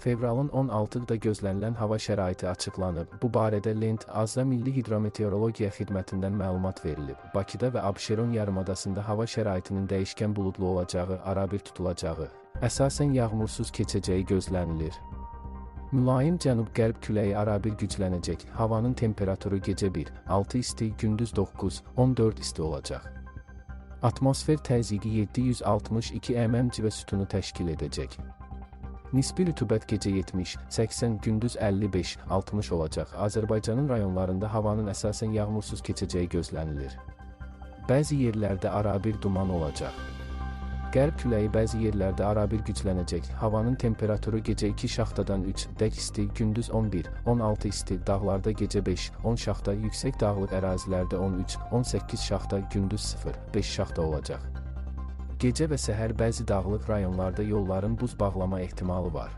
Fevralın 16-da gözlənilən hava şəraiti açıqlanıb. Bu barədə Lent Azra Milli Hidrometeorologiya Xidmətindən məlumat verilib. Bakıda və Abşeron yarımadasında hava şəraitinin dəyişkən buludlu olacağı, arabir tutulacağı, əsasən yağmursuz keçəcəyi gözlənilir. Mülayim cənub-qərb küləyi arabir güclənəcək. Havanın temperaturu gecə 1-6 isti, gündüz 9-14 isti olacaq. Atmosfer təzyiqi 762 mm civə sütunu təşkil edəcək. Nisbi rütubət gecə 70-80, gündüz 55-60 olacaq. Azərbaycanın rayonlarında havanın əsasən yağmursuz keçəcəyi gözlənilir. Bəzi yerlərdə arabir duman olacaq. Qərb küləyi bəzi yerlərdə arabir güclənəcək. Havanın temperaturu gecə 2 şaxtadan 3 dərəcə isti, gündüz 11-16 isti, dağlarda gecə 5-10 şaxta, yüksək dağlıq ərazilərdə 13-18 şaxta, gündüz 0-5 şaxta olacaq. Gecə və səhər bəzi dağlıq rayonlarda yolların buz bağlama ehtimalı var.